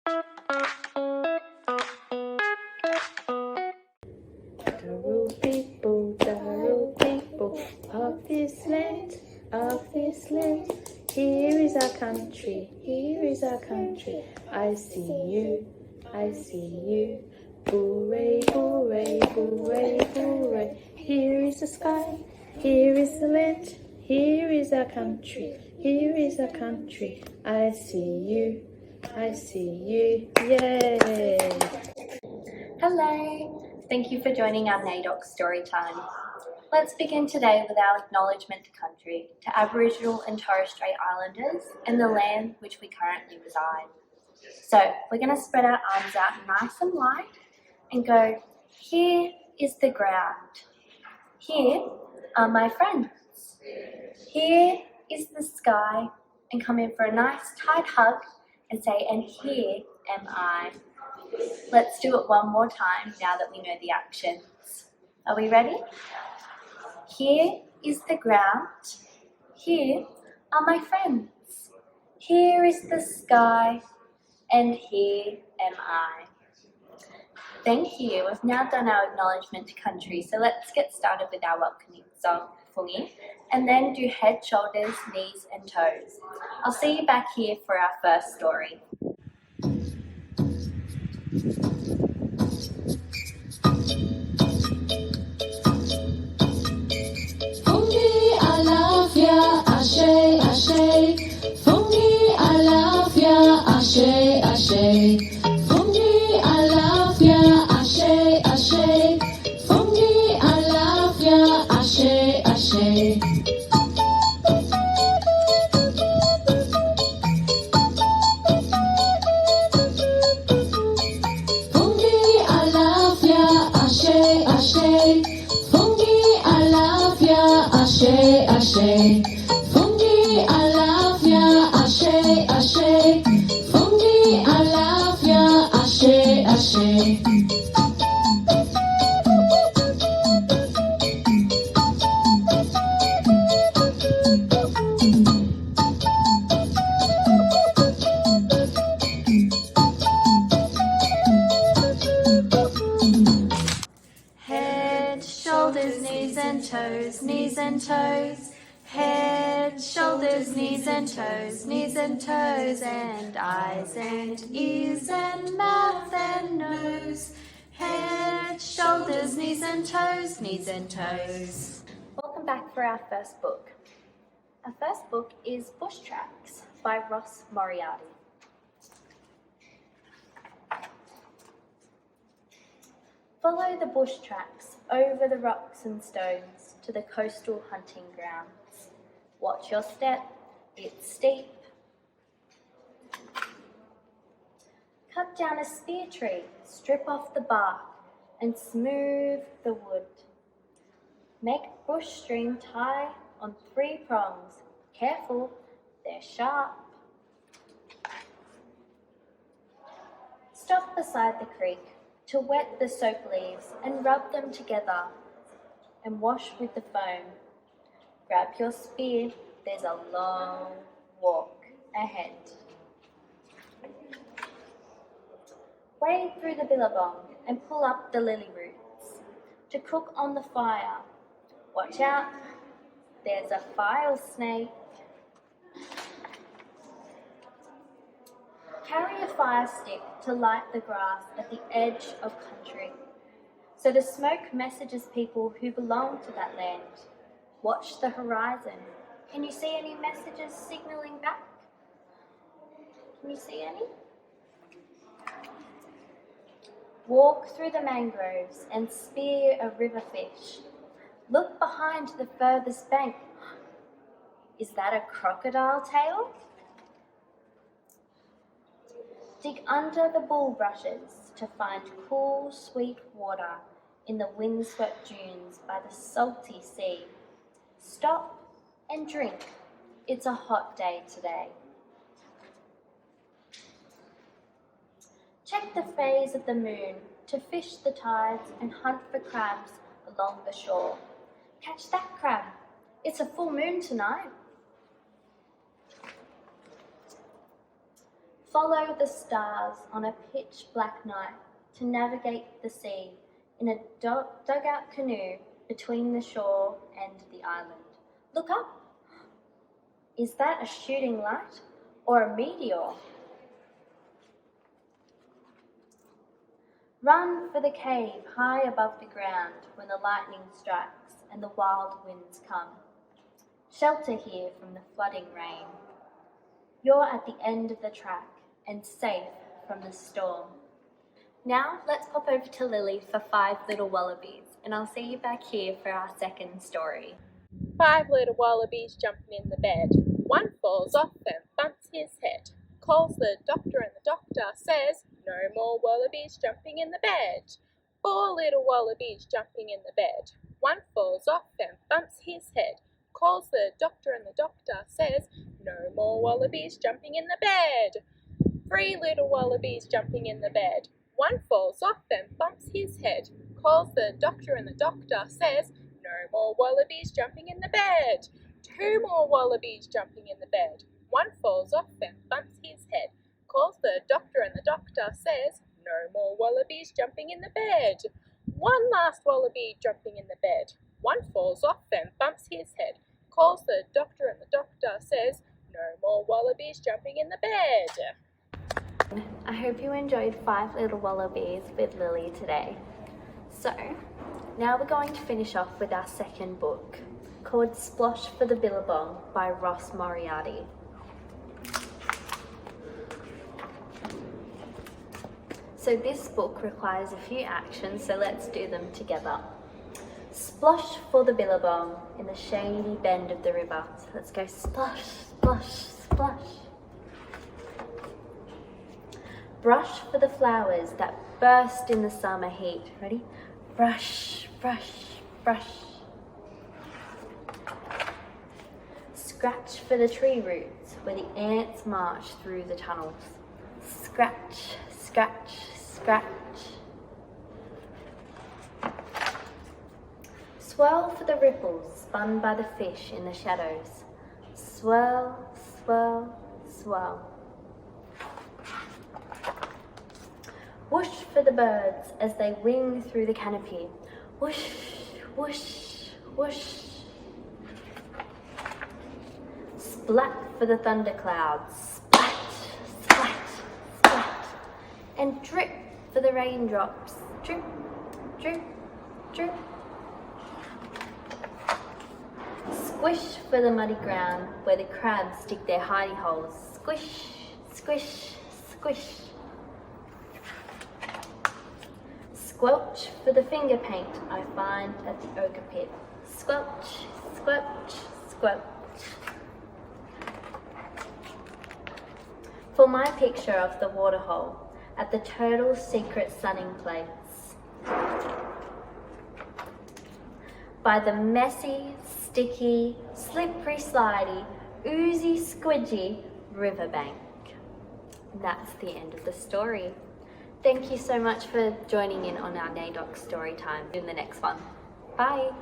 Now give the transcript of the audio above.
The people of this land, here is our country, here is our country. I see you, hooray, hooray, hooray, hooray. Here is the sky, here is the land, here is our country, here is our country. I see you, yay! Hello, thank you for joining our NAIDOC story time. Let's begin today with our acknowledgement to country, to Aboriginal and Torres Strait Islanders and the land which we currently reside. So we're going to spread our arms out nice and wide and go, here is the ground. Here are my friends. Here is the sky, and come in for a nice tight hug and say, and here am I. Let's do it one more time now that we know the actions. Are we ready? Here is the ground. Here are my friends. Here is the sky, and here am I. Thank you. We've now done our acknowledgement to country, so let's get started with our welcoming song for you, and then do head, shoulders, knees, and toes. I'll see you back here for our first story. Ashe, Ashe, Fungi Alafia, Ashe, Ashe, Fungi Alafia, Ashe, Ashe, Fungi Alafia, Ashe, Ashe. Fungi Alafia, Ashe, Ashe, Fungi Alafia, Ashe, Ashe. Fungi Alafia, Ashe, Ashe. Fungi Alafia, Ashe, Ashe. Head, shoulders, knees and toes, knees and toes. Head, shoulders, knees and toes, and eyes and ears and mouth and nose. Head, shoulders, knees and toes, Welcome back for our first book. Our first book is Bush Tracks by Ross Moriarty. Follow the bush tracks over the rocks and stones to the coastal hunting grounds. Watch your step, it's steep. Cut down a spear tree, strip off the bark, and smooth the wood. Make bush string tie on 3 prongs. Careful, they're sharp. Stop beside the creek to wet the soap leaves and rub them together and wash with the foam. Grab your spear, there's a long walk ahead. Wade through the billabong and pull up the lily roots to cook on the fire. Watch out, there's a file snake. Carry a fire stick to light the grass at the edge of country, so the smoke messages people who belong to that land. Watch the horizon. Can you see any messages signalling back? Can you see any? Walk through the mangroves and spear a river fish. Look behind the furthest bank. Is that a crocodile tail? Dig under the bulrushes to find cool, sweet water in the windswept dunes by the salty sea. Stop and drink. It's a hot day today. Check the phase of the moon to fish the tides and hunt for crabs along the shore. Catch that crab. It's a full moon tonight. Follow the stars on a pitch black night to navigate the sea in a dugout canoe between the shore and the island. Look up! Is that a shooting light or a meteor? Run for the cave high above the ground when the lightning strikes and the wild winds come. Shelter here from the flooding rain. You're at the end of the track and safe from the storm. Now let's pop over to Lily for 5 little wallabies, and I'll see you back here for our second story. 5 little wallabies jumping in the bed. One falls off and bumps his head. Calls the doctor and the doctor says, "No more wallabies jumping in the bed." 4 little wallabies jumping in the bed. One falls off and bumps his head. Calls the doctor and the doctor says, "No more wallabies jumping in the bed." 3 little wallabies jumping in the bed. One falls off and bumps his head. Calls the doctor and the doctor says, "No more wallabies jumping in the bed." 2 more wallabies jumping in the bed. One falls off and bumps his head. Calls the doctor and the doctor says, "No more wallabies jumping in the bed." 1 last wallaby jumping in the bed. One falls off and bumps his head. Calls the doctor and the doctor says, "No more wallabies jumping in the bed." I hope you enjoyed 5 little wallabies with Lily today. So, now we're going to finish off with our second book, called Splosh for the Billabong by Ross Moriarty. So this book requires a few actions, so let's do them together. Splosh for the billabong in the shady bend of the river. So let's go splosh, splosh, splosh. Brush for the flowers that burst in the summer heat. Ready? Brush, brush, brush. Scratch for the tree roots where the ants march through the tunnels. Scratch, scratch, scratch. Swirl for the ripples spun by the fish in the shadows. Swirl, swirl, swirl. Whoosh for the birds as they wing through the canopy. Whoosh, whoosh, whoosh. Splat for the thunderclouds. Splat, splat, splat. And drip for the raindrops. Drip, drip, drip. Squish for the muddy ground where the crabs dig their hidey holes. Squish, squish, squish. Squelch for the finger paint I find at the ochre pit. Squelch, squelch, squelch. For my picture of the waterhole at the turtle's secret sunning place. By the messy, sticky, slippery, slidey, oozy, squidgy riverbank. And that's the end of the story. Thank you so much for joining in on our NAIDOC story time in the next one. Bye.